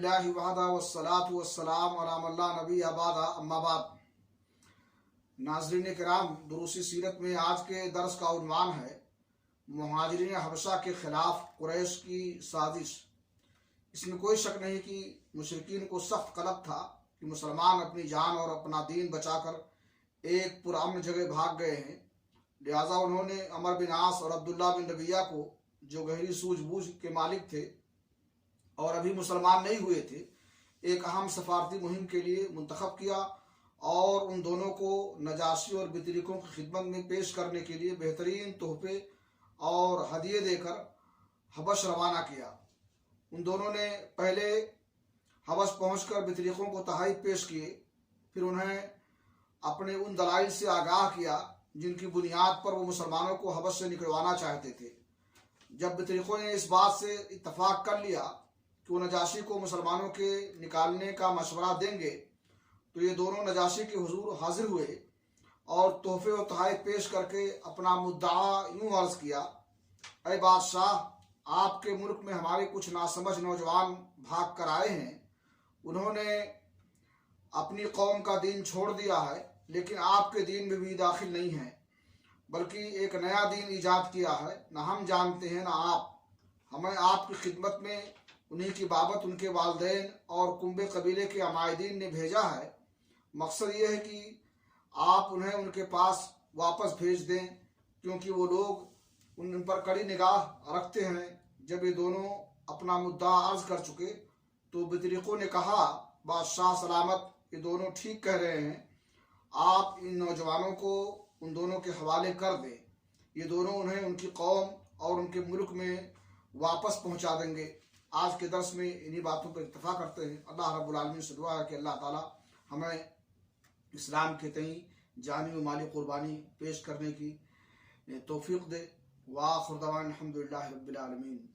अल्हम्दुलिल्लाहि वहदा वस्सलातु वस्सलाम अला मन ला नबी अबादा अम्मा बाद। नाज़रीन किराम, दुरूसी सीरत में आज के दर्स का उन्वान है मुहाजिरीन हबशा के खिलाफ कुरैश की साजिश। इसमें कोई शक नहीं कि मुशरिकीन को सख्त कलक था कि मुसलमान अपनी जान और अपना दीन बचाकर एक पुरअमन जगह भाग गए हैं। लिहाजा उन्होंने अमर बिन आस और अब्दुल्ला बिन रबिया को, जो गहरी सूझबूझ के मालिक थे और अभी मुसलमान नहीं हुए थे, एक अहम सफारती मुहिम के लिए मुंतखब किया और उन दोनों को नजाशी और बितरिकों की खिदमत में पेश करने के लिए बेहतरीन तोहफे और हदिये देकर हबश रवाना किया। उन दोनों ने पहले हबश पहुंचकर बितरिकों को तहाइफ पेश किए, फिर उन्हें अपने उन दलाइल से आगाह किया जिनकी बुनियाद पर वो मुसलमानों को हबश से निकलवाना चाहते थे। जब बितरिकों ने इस बात से इत्तफाक कर लिया कि वो नजाशी को मुसलमानों के निकालने का मशवरा देंगे, तो ये दोनों नजाशी के हुजूर हाजिर हुए और तोहफे और तहाइफ पेश करके अपना मुद्दा यूं अर्ज किया, अय बादशाह, आपके मुल्क में हमारे कुछ नासमझ नौजवान भाग कर आए हैं। उन्होंने अपनी कौम का दीन छोड़ दिया है, लेकिन आपके दीन में भी दाखिल नहीं है, बल्कि एक नया दीन ईजाद किया है। न हम जानते हैं न आप। हमें आपकी खिदमत में उन्हीं की बाबत उनके वालदैन और कुंबे कबीले के अमायदीन ने भेजा है। मकसद ये है कि आप उन्हें उनके पास वापस भेज दें, क्योंकि वो लोग उन पर कड़ी निगाह रखते हैं। जब ये दोनों अपना मुद्दा अर्ज कर चुके तो बितरिकों ने कहा, बादशाह सलामत, ये दोनों ठीक कह रहे हैं, आप इन नौजवानों को उन दोनों के हवाले कर दें। ये दोनों उन्हें उनकी कौम और उनके मुल्क में वापस पहुंचा देंगे। आज के दर्स में इन्हीं बातों पर इत्तफाक करते हैं। अल्लाह रब्बुल आलमीन से दुआ है कि अल्लाह ताला हमें इस्लाम के तई जानी व माली कुर्बानी पेश करने की तौफीक दे। वाखिर दवाना अल्हम्दुलिल्लाहि रब्बिल आलमीन।